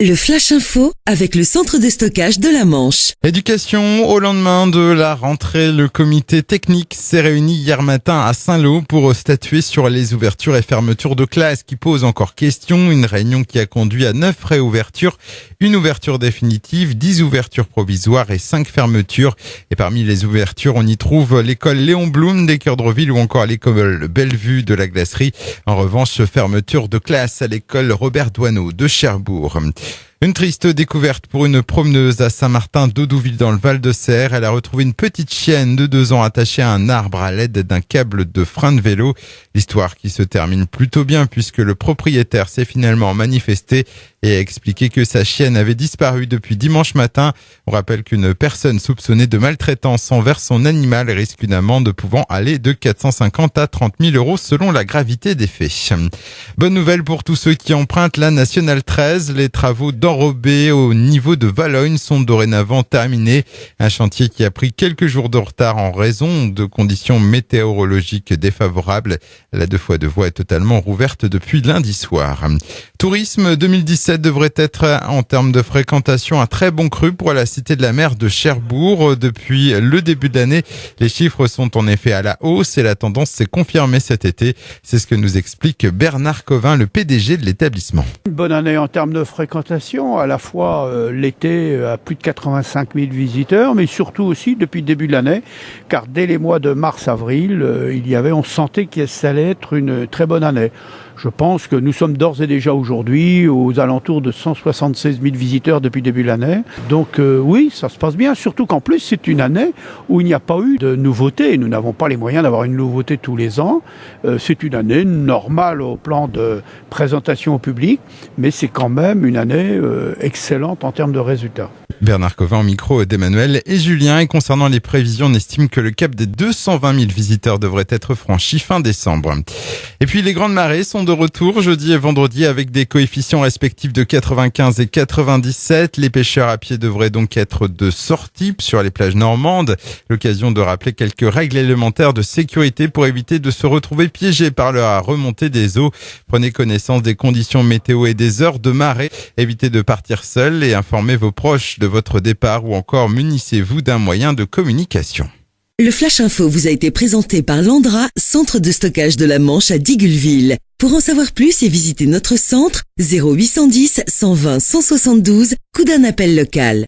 Le Flash Info avec le centre de stockage de la Manche. Éducation, au lendemain de la rentrée, le comité technique s'est réuni hier matin à Saint-Lô pour statuer sur les ouvertures et fermetures de classes qui posent encore question. Une réunion qui a conduit à 9 réouvertures, une ouverture définitive, 10 ouvertures provisoires et 5 fermetures. Et parmi les ouvertures, on y trouve l'école Léon Blum d'Équeurdreville ou encore l'école Bellevue de la Glacerie. En revanche, fermeture de classe à l'école Robert Doisneau de Cherbourg. Une triste découverte pour une promeneuse à Saint-Martin d'Audouville dans le Val-de-Serre. Elle a retrouvé une petite chienne de 2 ans attachée à un arbre à l'aide d'un câble de frein de vélo. L'histoire qui se termine plutôt bien puisque le propriétaire s'est finalement manifesté et a expliqué que sa chienne avait disparu depuis dimanche matin. On rappelle qu'une personne soupçonnée de maltraitance envers son animal risque une amende pouvant aller de 450 à 30 000 euros selon la gravité des faits. Bonne nouvelle pour tous ceux qui empruntent la Nationale 13. Les travaux d'enrobé au niveau de Valognes sont dorénavant terminés. Un chantier qui a pris quelques jours de retard en raison de conditions météorologiques défavorables. La 2x2 voies est totalement rouverte depuis lundi soir. Tourisme 2017 devrait être, en termes de fréquentation, un très bon cru pour la Cité de la Mer de Cherbourg. Depuis le début de l'année, les chiffres sont en effet à la hausse et la tendance s'est confirmée cet été. C'est ce que nous explique Bernard Covin, le PDG de l'établissement. Une bonne année en termes de fréquentation, à la fois l'été à plus de 85 000 visiteurs, mais surtout aussi depuis le début de l'année, car dès les mois de mars-avril, on sentait que ça allait être une très bonne année. Je pense que nous sommes d'ores et déjà aujourd'hui aux alentours de 176 000 visiteurs depuis le début de l'année. Donc oui, ça se passe bien, surtout qu'en plus c'est une année où il n'y a pas eu de nouveautés. Nous n'avons pas les moyens d'avoir une nouveauté tous les ans. C'est une année normale au plan de présentation au public, mais c'est quand même une année excellente en termes de résultats. Bernard Covin au micro d'Emmanuel et Julien. Et concernant les prévisions, on estime que le cap des 220 000 visiteurs devrait être franchi fin décembre. Et puis les grandes marées sont de retour jeudi et vendredi avec des coefficients respectifs de 95 et 97. Les pêcheurs à pied devraient donc être de sortie sur les plages normandes. L'occasion de rappeler quelques règles élémentaires de sécurité pour éviter de se retrouver piégés par la remontée des eaux. Prenez connaissance des conditions météo et des heures de marée. Évitez de partir seul et informez vos proches de votre départ ou encore munissez-vous d'un moyen de communication. Le Flash Info vous a été présenté par Landra, centre de stockage de la Manche à Digulleville. Pour en savoir plus et visiter notre centre, 0810 120 172, coup d'un appel local.